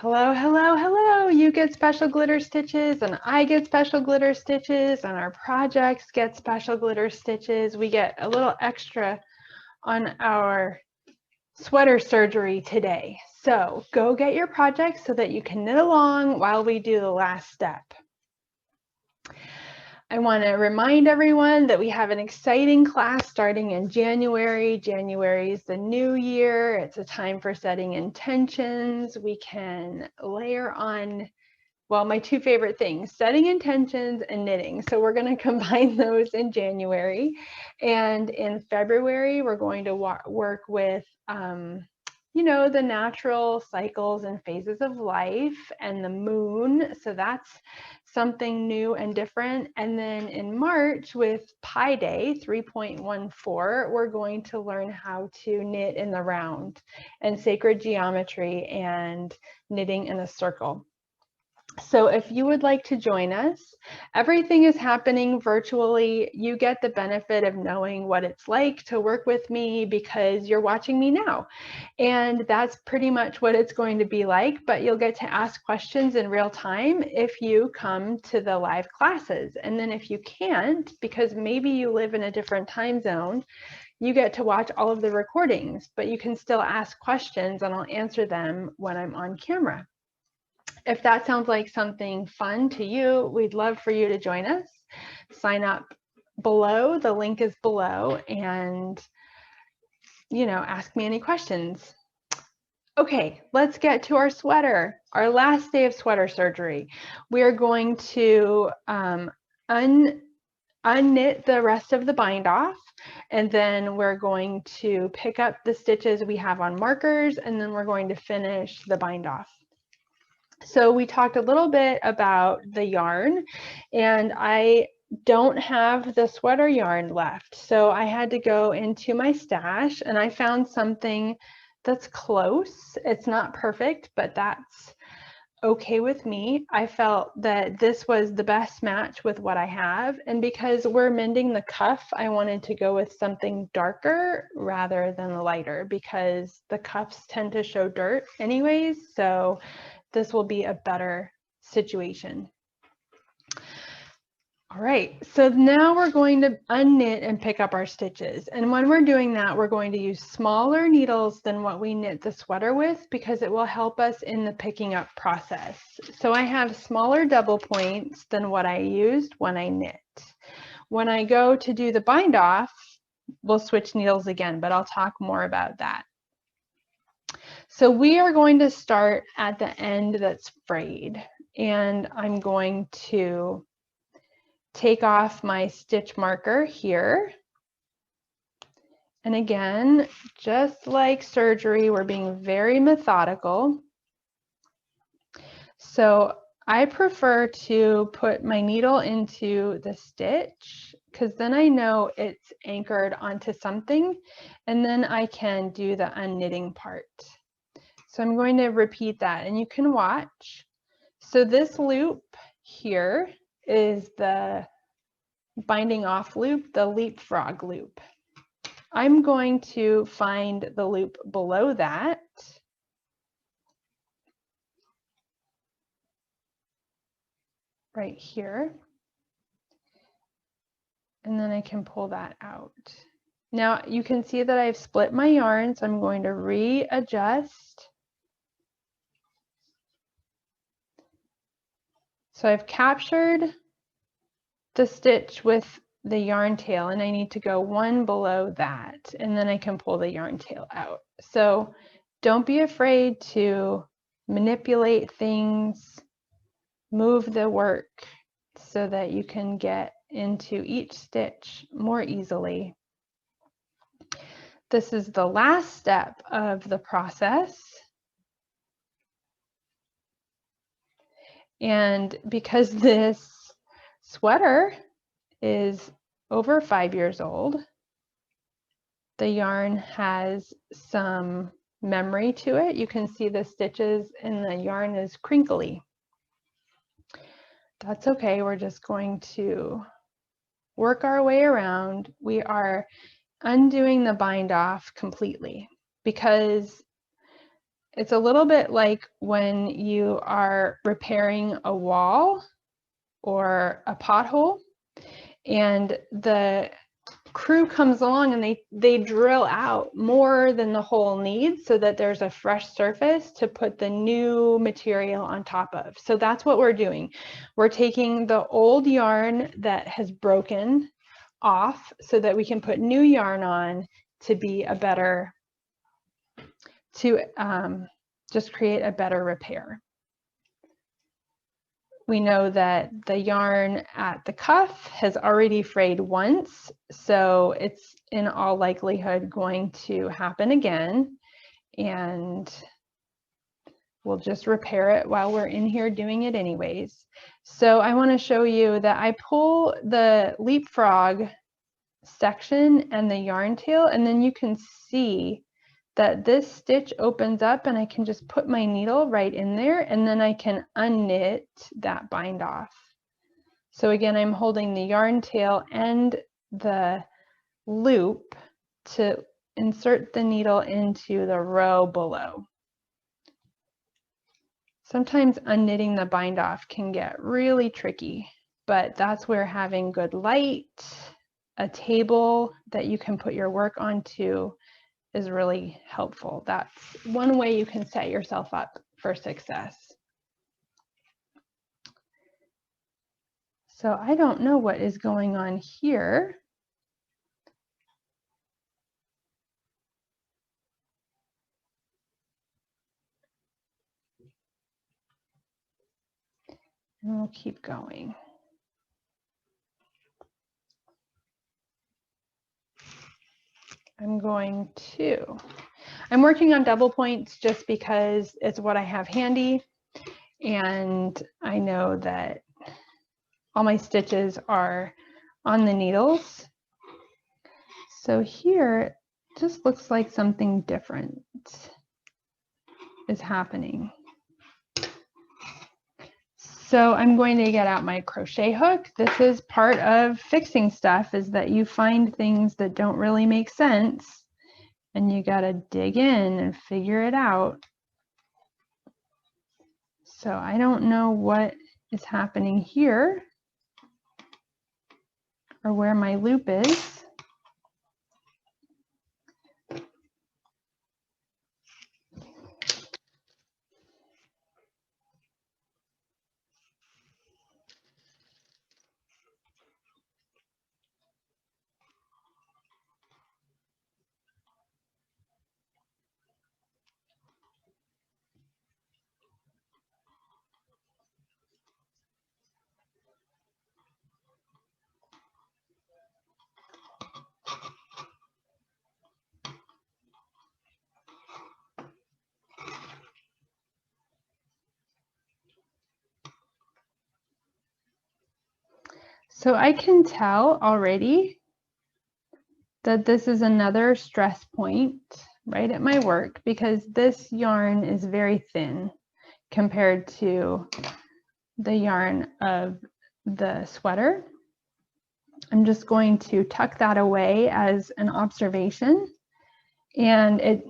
Hello, hello, hello. You get special glitter stitches and I get special glitter stitches and our projects get special glitter stitches. We get a little extra on our sweater surgery today. So go get your projects so that you can knit along while we do the last step. I want to remind everyone that we have an exciting class starting in January. January is the new year. It's a time for setting intentions. We can layer on, well, my two favorite things, setting intentions and knitting. So we're going to combine those in January. And in February, we're going to work with, you know, the natural cycles and phases of life and the moon. So that's something new and different. And then in March with Pi Day 3.14, we're going to learn how to knit in the round and sacred geometry and knitting in a circle. So if you would like to join us, everything is happening virtually. You get the benefit of knowing what it's like to work with me because you're watching me now. And that's pretty much what it's going to be like, but you'll get to ask questions in real time if you come to the live classes. And then if you can't, because maybe you live in a different time zone, you get to watch all of the recordings, but you can still ask questions and I'll answer them when I'm on camera. If that sounds like something fun to you, we'd love for you to join us. Sign up below, the link is below, and ask me any questions. Okay, let's get to our sweater, our last day of sweater surgery. We are going to unknit the rest of the bind off, and then we're going to pick up the stitches we have on markers, and then we're going to finish the bind off. So we talked a little bit about the yarn, and I don't have the sweater yarn left. So I had to go into my stash and I found something that's close. It's not perfect, but that's okay with me. I felt that this was the best match with what I have. And because we're mending the cuff, I wanted to go with something darker rather than lighter because the cuffs tend to show dirt anyways. So this will be a better situation. All right, so now we're going to unknit and pick up our stitches. And when we're doing that, we're going to use smaller needles than what we knit the sweater with because it will help us in the picking up process. So I have smaller double points than what I used when I knit. When I go to do the bind off, we'll switch needles again, but I'll talk more about that. So we are going to start at the end that's frayed, and I'm going to take off my stitch marker here. And again, just like surgery, we're being very methodical. So I prefer to put my needle into the stitch because then I know it's anchored onto something, and then I can do the unknitting part. So I'm going to repeat that and you can watch. So this loop here is the binding off loop, the leapfrog loop. I'm going to find the loop below that. Right here. And then I can pull that out. Now you can see that I've split my yarn, so I'm going to readjust. So I've captured the stitch with the yarn tail and I need to go one below that and then I can pull the yarn tail out. So don't be afraid to manipulate things, move the work so that you can get into each stitch more easily. This is the last step of the process. And because this sweater is over 5 years old, the yarn has some memory to it. You can see the stitches and the yarn is crinkly. That's okay, we're just going to work our way around. We are undoing the bind off completely because it's a little bit like when you are repairing a wall or a pothole, and the crew comes along and they drill out more than the hole needs so that there's a fresh surface to put the new material on top of. So that's what we're doing. We're taking the old yarn that has broken off so that we can put new yarn on to be a better, to just create a better repair. We know that the yarn at the cuff has already frayed once, so it's in all likelihood going to happen again, and we'll just repair it while we're in here doing it anyways. So I want to show you that I pull the leapfrog section and the yarn tail, and then you can see that this stitch opens up and I can just put my needle right in there, and then I can unknit that bind off. So again, I'm holding the yarn tail and the loop to insert the needle into the row below. Sometimes unknitting the bind off can get really tricky, but that's where having good light, a table that you can put your work onto, is really helpful. That's one way you can set yourself up for success. So I don't know what is going on here. And we'll keep going. I'm working on double points just because it's what I have handy, and I know that all my stitches are on the needles. So here it just looks like something different is happening. So I'm going to get out my crochet hook. This is part of fixing stuff, is that you find things that don't really make sense and you got to dig in and figure it out. So I don't know what is happening here or where my loop is. So I can tell already that this is another stress point right at my work, because this yarn is very thin compared to the yarn of the sweater. I'm just going to tuck that away as an observation, and it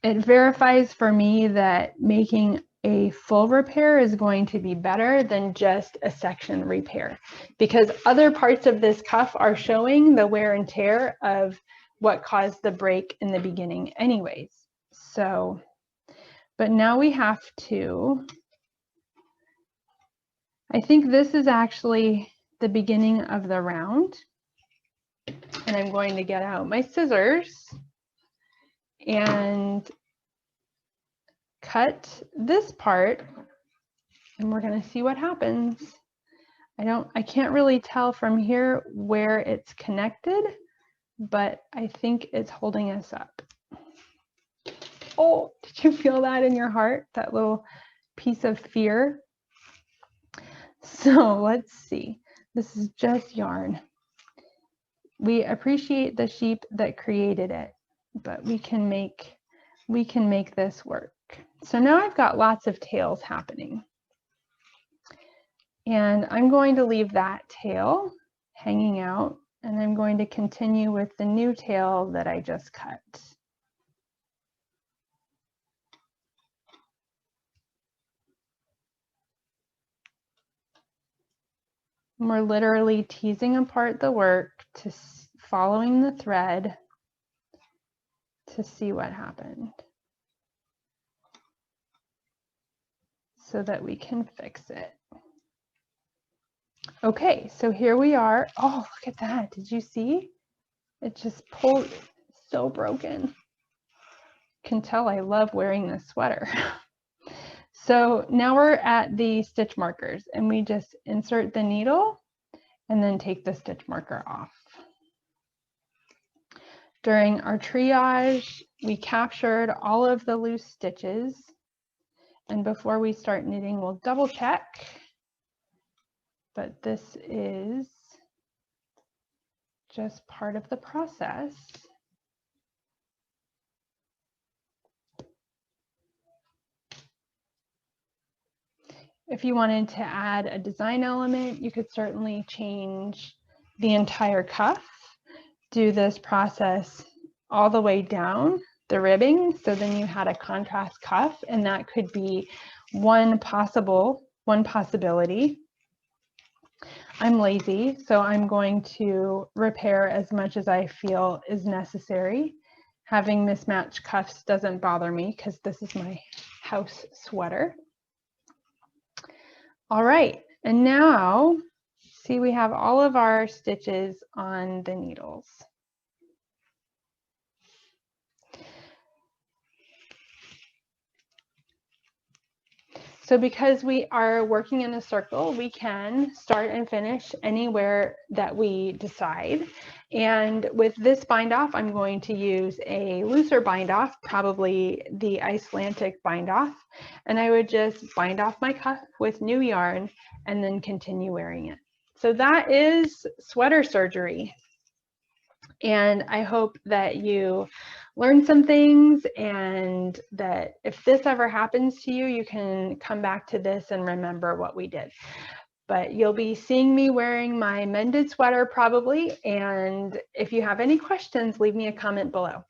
verifies for me that making a full repair is going to be better than just a section repair, because other parts of this cuff are showing the wear and tear of what caused the break in the beginning anyways. So, but now we have to, I think this is actually the beginning of the round, and I'm going to get out my scissors and cut this part, and we're going to see what happens. I can't really tell from here where it's connected, but I think it's holding us up. Oh, did you feel that in your heart? That little piece of fear? So let's see. This is just yarn. We appreciate the sheep that created it, but we can make this work. So now I've got lots of tails happening. And I'm going to leave that tail hanging out, and I'm going to continue with the new tail that I just cut. And we're literally teasing apart the work to following the thread to see what happened so that we can fix it. Okay, so here we are. Oh, look at that. Did you see? It just pulled, so broken. You can tell I love wearing this sweater. So now we're at the stitch markers and we just insert the needle and then take the stitch marker off. During our triage, we captured all of the loose stitches. And before we start knitting, we'll double check. But this is just part of the process. If you wanted to add a design element, you could certainly change the entire cuff. Do this process all the way down the ribbing, so then you had a contrast cuff, and that could be one possibility. I'm lazy, so I'm going to repair as much as I feel is necessary. Having mismatched cuffs doesn't bother me because this is my house sweater. All right, and now see, we have all of our stitches on the needles. So because we are working in a circle, we can start and finish anywhere that we decide. And with this bind off, I'm going to use a looser bind off, probably the Icelandic bind off. And I would just bind off my cuff with new yarn and then continue wearing it. So that is sweater surgery. And I hope that you learn some things, and that if this ever happens to you, you can come back to this and remember what we did. But you'll be seeing me wearing my mended sweater probably. And if you have any questions, leave me a comment below.